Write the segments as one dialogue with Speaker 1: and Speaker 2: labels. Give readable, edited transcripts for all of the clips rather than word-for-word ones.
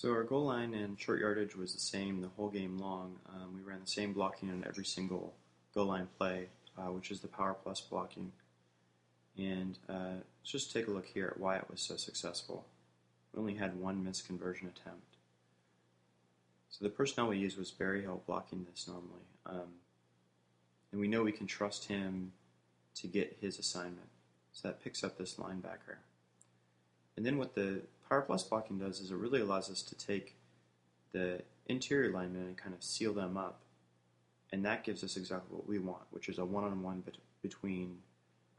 Speaker 1: So our goal line and short yardage was the same the whole game long. We ran the same blocking on every single goal line play, which is the power plus blocking. And let's just take a look here at why it was so successful. We only had one missed conversion attempt. So the personnel we used was Barry Hill blocking this normally. And we know we can trust him to get his assignment. So that picks up this linebacker. And then what the Power Plus blocking does is it really allows us to take the interior linemen and kind of seal them up. And that gives us exactly what we want, which is a one-on-one between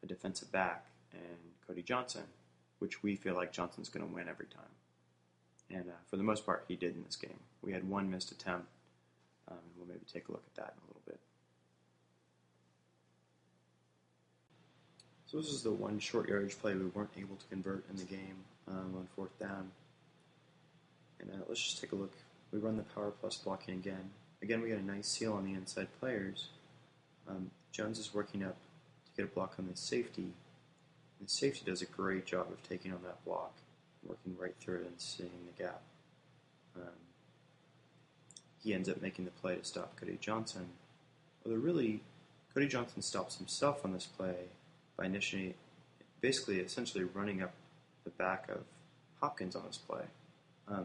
Speaker 1: a defensive back and Cody Johnson, which we feel like Johnson's going to win every time. And for the most part, he did in this game. We had one missed attempt, and we'll maybe take a look at that in a little bit. So this is the one short yardage play we weren't able to convert in the game on fourth down. And let's just take a look. We run the power plus blocking again. Again, we got a nice seal on the inside players. Jones is working up to get a block on the safety. And the safety does a great job of taking on that block, working right through it and seeing the gap. He ends up making the play to stop Cody Johnson. Although Cody Johnson stops himself on this play by essentially running up the back of Hopkins on this play. If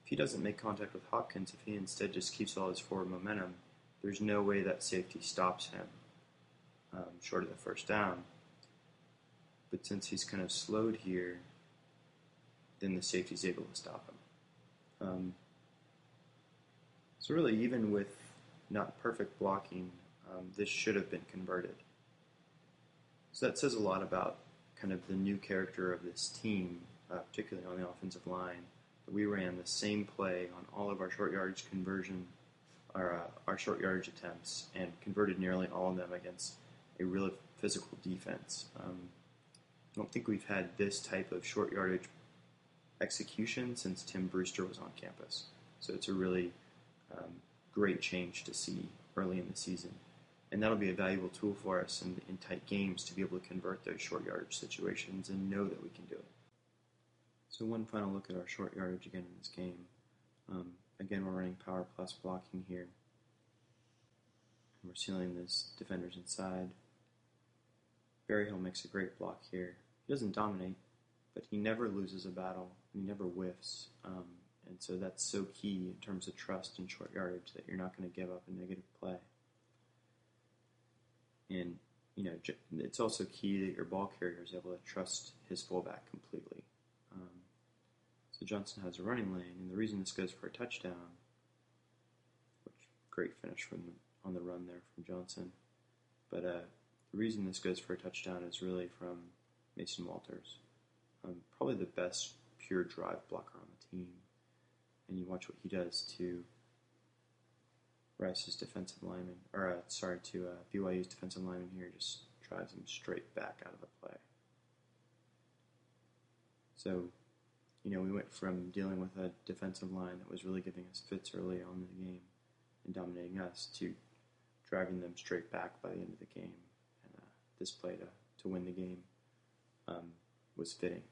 Speaker 1: he doesn't make contact with Hopkins, if he instead just keeps all his forward momentum, there's no way that safety stops him short of the first down. But since he's kind of slowed here, then the safety's able to stop him. So really, even with not perfect blocking, this should have been converted. So that says a lot about kind of the new character of this team, particularly on the offensive line. We ran the same play on all of our short yardage our short yardage attempts, and converted nearly all of them against a really physical defense. I don't think we've had this type of short yardage execution since Tim Brewster was on campus. So it's a really great change to see early in the season. And that'll be a valuable tool for us in tight games to be able to convert those short yardage situations and know that we can do it. So one final look at our short yardage again in this game. Again, we're running power plus blocking here. And we're sealing these defenders inside. Barry Hill makes a great block here. He doesn't dominate, but he never loses a battle. He never whiffs. And so that's so key in terms of trust and short yardage, that you're not going to give up a negative play. And, it's also key that your ball carrier is able to trust his fullback completely. So Johnson has a running lane, and the reason this goes for a touchdown, which great finish on the run there from Johnson, but the reason this goes for a touchdown is really from Mason Walters, probably the best pure drive blocker on the team. And you watch what he does to Rice's defensive lineman, to BYU's defensive lineman here, just drives him straight back out of the play. So, we went from dealing with a defensive line that was really giving us fits early on in the game and dominating us to driving them straight back by the end of the game. And this play to win the game was fitting.